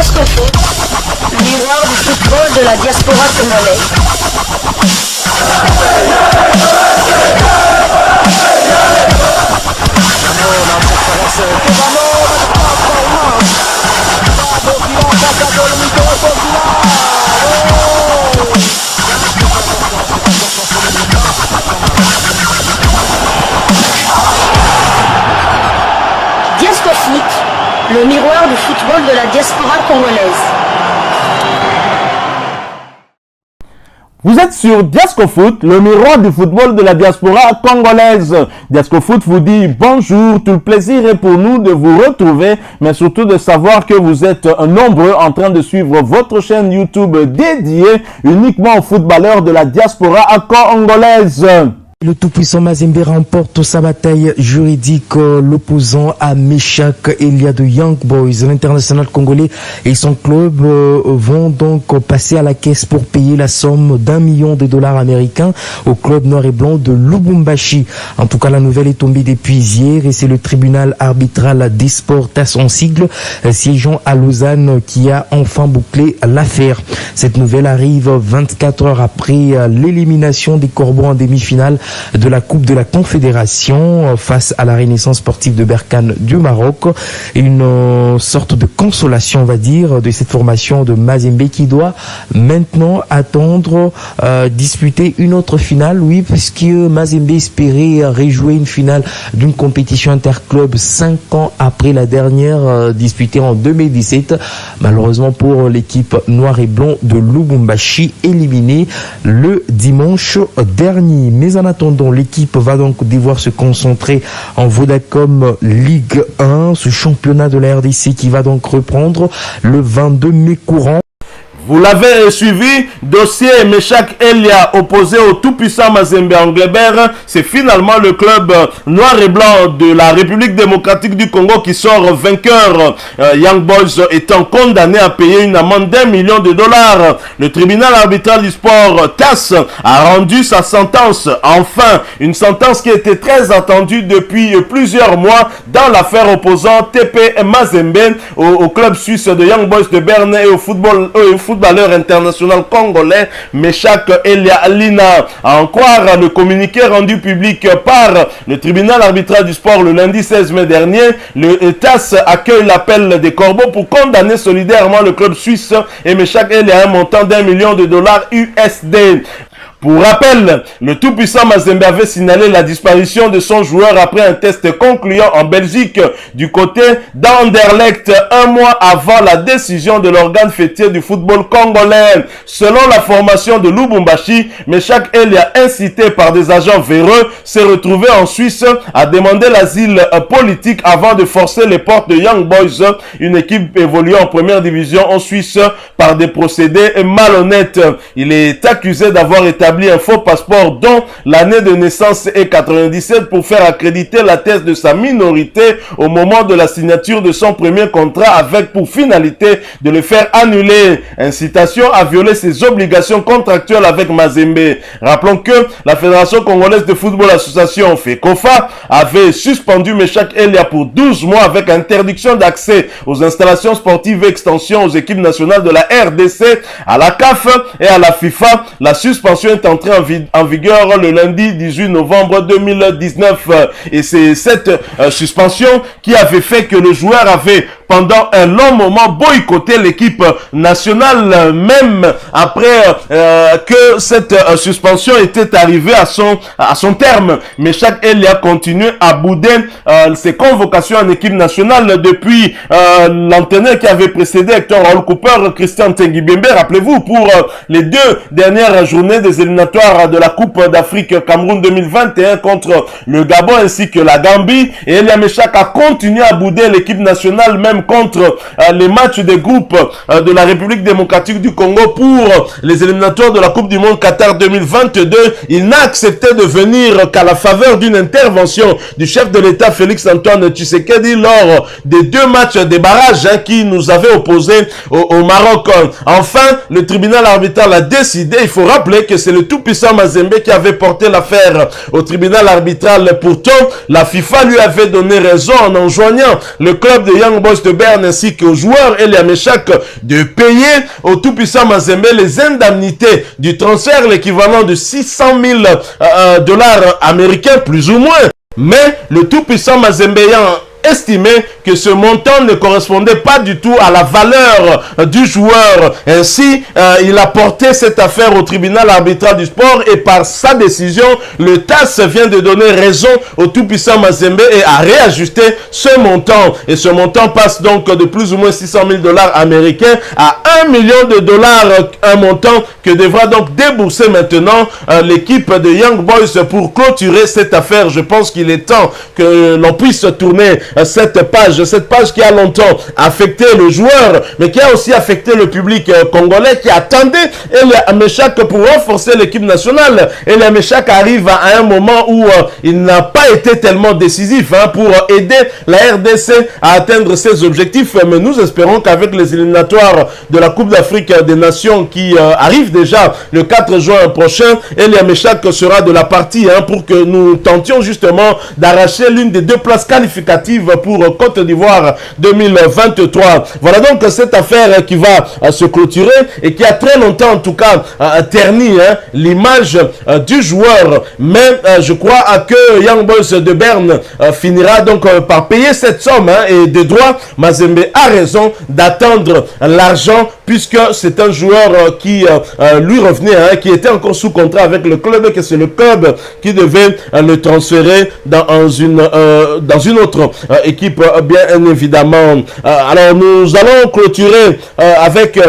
Foot, miroir du football de la diaspora congolaise. Foot, le miroir du football de la diaspora congolaise. Vous êtes sur Diasco Foot, le miroir du football de la diaspora congolaise. Diasco Foot vous dit bonjour, tout le plaisir est pour nous de vous retrouver, mais surtout de savoir que vous êtes nombreux en train de suivre votre chaîne YouTube dédiée uniquement aux footballeurs de la diaspora congolaise. Le tout-puissant Mazembe remporte sa bataille juridique. L'opposant à Meshak Elia de Young Boys, l'international congolais et son club vont donc passer à la caisse pour payer la somme d'$1 million américains au club noir et blanc de Lubumbashi. En tout cas, la nouvelle est tombée depuis hier et c'est le tribunal arbitral des sports à son sigle siégeant à Lausanne qui a enfin bouclé l'affaire. Cette nouvelle arrive 24 heures après l'élimination des Corbeaux en demi-finale de la Coupe de la Confédération face à la Renaissance sportive de Berkane du Maroc. Une sorte de consolation, on va dire, de cette formation de Mazembe qui doit maintenant attendre disputer une autre finale, oui, puisque Mazembe espérait rejouer une finale d'une compétition interclub 5 ans après la dernière disputée en 2017. Malheureusement pour l'équipe noire et blanc de Lubumbashi, éliminée le dimanche dernier. Mais en attendant, l'équipe va donc devoir se concentrer en Vodacom Ligue 1, ce championnat de la RDC qui va donc reprendre le 22 mai courant. Vous l'avez suivi, dossier Meshak Elia opposé au tout-puissant Mazembe Anglebert. C'est finalement le club noir et blanc de la République démocratique du Congo qui sort vainqueur. Young Boys étant condamné à payer une amende d'$1 million. Le tribunal arbitral du sport TAS a rendu sa sentence. Enfin, une sentence qui était très attendue depuis plusieurs mois dans l'affaire opposant TP Mazembe au club suisse de Young Boys de Berne et au footballeur international congolais Meshak Elia Lina. À en croire le communiqué rendu public par le tribunal arbitral du sport le lundi 16 mai dernier, le TAS accueille l'appel des Corbeaux pour condamner solidairement le club suisse et Meshak Elia à un montant d'$1 million USD. Pour rappel, le tout-puissant Mazembe avait signalé la disparition de son joueur après un test concluant en Belgique du côté d'Anderlecht 1 mois avant la décision de l'organe fêtier du football congolais. Selon la formation de Lubumbashi, Meshak Elia, incité par des agents véreux, s'est retrouvé en Suisse à demander l'asile politique avant de forcer les portes de Young Boys, une équipe évoluant en première division en Suisse par des procédés malhonnêtes. Il est accusé d'avoir établi un faux passeport dont l'année de naissance est 97 pour faire accréditer la thèse de sa minorité au moment de la signature de son premier contrat avec pour finalité de le faire annuler. Incitation à violer ses obligations contractuelles avec Mazembe. Rappelons que la Fédération Congolaise de Football Association FECOFA avait suspendu Meshak Elia pour 12 mois avec interdiction d'accès aux installations sportives et extension aux équipes nationales de la RDC, à la CAF et à la FIFA. La suspension est entrée en vigueur le lundi 18 novembre 2019 et c'est cette suspension qui avait fait que le joueur avait pendant un long moment boycotté l'équipe nationale, même après que cette suspension était arrivée à son terme. Mais chaque Elia continue à bouder ses convocations en équipe nationale depuis l'entraîneur qui avait précédé Hector Raoul Cooper, Christian Tengibembe. Rappelez-vous, pour les 2 dernières journées des éliminatoires de la Coupe d'Afrique Cameroun 2021 contre le Gabon ainsi que la Gambie, et Elia Meshak a continué à bouder l'équipe nationale même contre les matchs des groupes de la République démocratique du Congo pour les éliminatoires de la Coupe du Monde Qatar 2022. Il n'a accepté de venir qu'à la faveur d'une intervention du chef de l'État Félix Antoine Tshisekedi lors des 2 matchs des barrages qui nous avaient opposés au Maroc. Enfin, le tribunal arbitral a décidé, il faut rappeler que c'est le tout-puissant Mazembe qui avait porté l'affaire au tribunal arbitral. Pourtant, la FIFA lui avait donné raison en enjoignant le club de Young Boys de Berne ainsi qu'aux joueurs Elia Meshak de payer au tout-puissant Mazembe les indemnités du transfert, l'équivalent de 600 000 dollars américains, plus ou moins. Mais le tout-puissant Mazembe ayant estimé que ce montant ne correspondait pas du tout à la valeur du joueur. Ainsi, il a porté cette affaire au tribunal arbitral du sport et par sa décision, le TAS vient de donner raison au tout-puissant Mazembe et a réajusté ce montant. Et ce montant passe donc de plus ou moins 600 000 dollars américains à 1 million de dollars, un montant que devra donc débourser maintenant l'équipe de Young Boys pour clôturer cette affaire. Je pense qu'il est temps que l'on puisse tourner cette page qui a longtemps affecté le joueur, mais qui a aussi affecté le public congolais qui attendait Elia Meshak pour renforcer l'équipe nationale. Elia Meshak arrive à un moment où il n'a pas été tellement décisif pour aider la RDC à atteindre ses objectifs, mais nous espérons qu'avec les éliminatoires de la Coupe d'Afrique des Nations qui arrivent déjà le 4 juin prochain, Elia Meshak sera de la partie pour que nous tentions justement d'arracher l'une des deux places qualificatives pour Côte d'Ivoire 2023. Voilà donc cette affaire qui va se clôturer et qui a très longtemps en tout cas terni l'image du joueur. Mais je crois que Young Boys de Berne finira donc par payer cette somme et de droit. Mazembe a raison d'attendre l'argent puisque c'est un joueur qui lui revenait, qui était encore sous contrat avec le club et que c'est le club qui devait le transférer dans une autre équipe, bien évidemment. Alors nous allons clôturer avec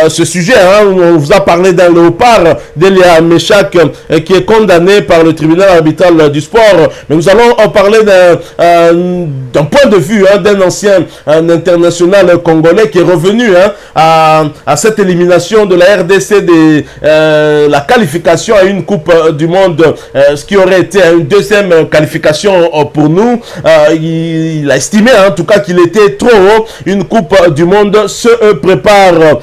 ce sujet. On vous a parlé d'un léopard d'Elia Meshak qui est condamné par le tribunal arbitral du sport, mais nous allons en parler d'un point de vue d'un ancien international congolais qui est revenu à cette élimination de la RDC de la qualification à une coupe du monde, ce qui aurait été une deuxième qualification pour nous. Il a estimé en tout cas qu'il était trop haut. Une coupe du monde se prépare.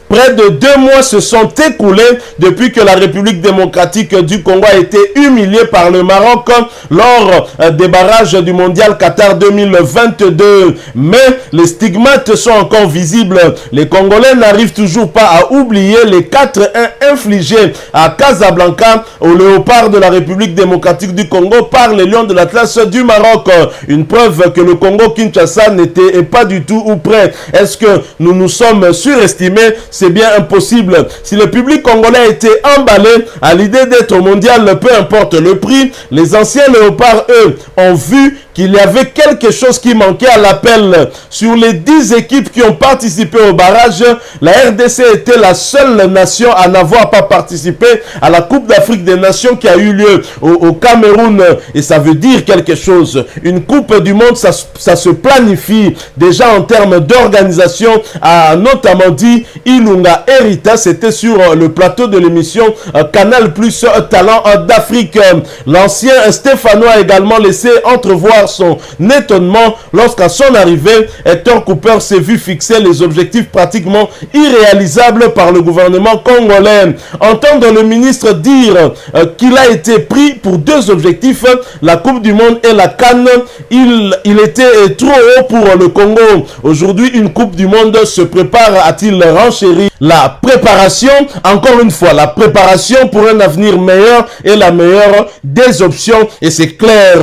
Près de 2 mois se sont écoulés depuis que la République démocratique du Congo a été humiliée par le Maroc lors des barrages du mondial Qatar 2022. Mais les stigmates sont encore visibles. Les Congolais n'arrivent toujours pas à oublier les 4-1 infligés à Casablanca aux léopards de la République démocratique du Congo par les Lions de l'Atlas du Maroc. Une preuve que le Congo-Kinshasa n'était pas du tout ou près. Est-ce que nous nous sommes surestimés? C'est bien impossible. Si le public congolais a été emballé à l'idée d'être au mondial, peu importe le prix, les anciens léopards, eux, ont vu qu'il y avait quelque chose qui manquait à l'appel. Sur les 10 équipes qui ont participé au barrage, la RDC était la seule nation à n'avoir pas participé à la Coupe d'Afrique des Nations qui a eu lieu au Cameroun. Et ça veut dire quelque chose. Une Coupe du Monde, ça se planifie déjà en termes d'organisation, a notamment dit Ilunga Erita. C'était sur le plateau de l'émission Canal Plus Talent d'Afrique. L'ancien Stéphano a également laissé entrevoir son étonnement lorsqu'à son arrivée, Hector Cooper s'est vu fixer les objectifs pratiquement irréalisables par le gouvernement congolais. Entendre le ministre dire qu'il a été pris pour 2 objectifs, la Coupe du Monde et la CAN, il était trop haut pour le Congo. Aujourd'hui, une Coupe du Monde se prépare, a-t-il renchéri. La préparation, encore une fois, la préparation pour un avenir meilleur est la meilleure des options et c'est clair.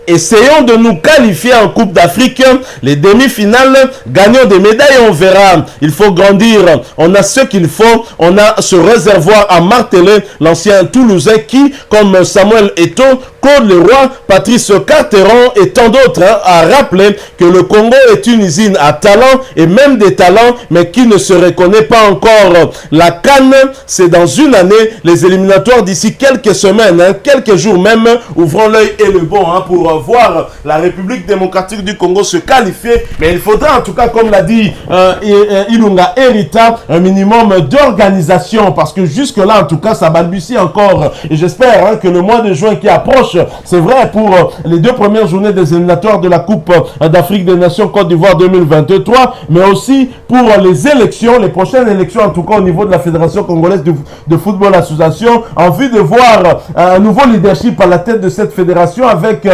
Essayons de nous qualifier en Coupe d'Afrique, les demi-finales, gagnons des médailles, on verra. Il faut grandir, on a ce qu'il faut, on a ce réservoir à marteler. L'ancien Toulousain qui, comme Samuel Eto'o, Claude Leroy, Patrice Carteron et tant d'autres, a rappelé que le Congo est une usine à talent et même des talents, mais qui ne se reconnaît pas encore. La CAN, c'est dans une année, les éliminatoires d'ici quelques semaines, quelques jours même, ouvrons l'œil et le bon pour voir la République démocratique du Congo se qualifier. Mais il faudra en tout cas, comme l'a dit Ilunga Erita, un minimum d'organisation, parce que jusque là en tout cas ça balbutie encore. Et j'espère que le mois de juin qui approche cloche. C'est vrai pour les 2 premières journées des éliminatoires de la Coupe d'Afrique des Nations Côte d'Ivoire 2023, mais aussi pour les élections, les prochaines élections, en tout cas au niveau de la Fédération congolaise de football association, en vue de voir un nouveau leadership à la tête de cette fédération avec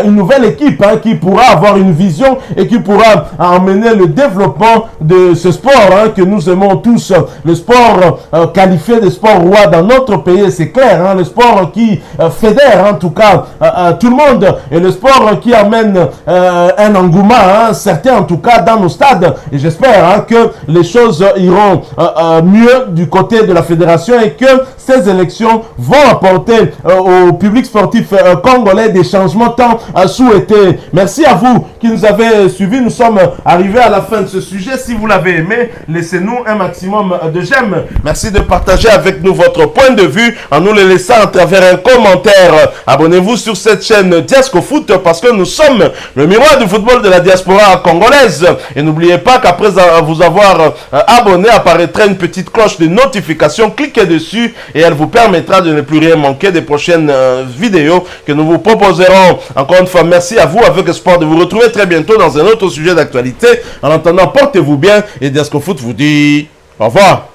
une nouvelle équipe qui pourra avoir une vision et qui pourra emmener le développement de ce sport que nous aimons tous, le sport qualifié de sport roi dans notre pays, c'est clair, le sport qui fédère en tout cas tout le monde, et le sport qui amène un engouement certain en tout cas dans nos stades, et j'espère que les choses iront mieux du côté de la fédération et que ces élections vont apporter au public sportif congolais des changements tant souhaités. Merci à vous qui nous avez suivis. Nous sommes arrivés à la fin de ce sujet. Si vous l'avez aimé, laissez-nous un maximum de j'aime. Merci de partager avec nous votre point de vue en nous le laissant à travers un commentaire. Abonnez-vous sur cette chaîne Diasco Foot parce que nous sommes le miroir du football de la diaspora congolaise. Et n'oubliez pas qu'après vous avoir abonné, apparaîtra une petite cloche de notification. Cliquez dessus et elle vous permettra de ne plus rien manquer des prochaines vidéos que nous vous proposerons. Encore une fois, merci à vous, avec espoir de vous retrouver très bientôt dans un autre sujet d'actualité. En attendant, portez-vous bien et Diasco Foot vous dit au revoir.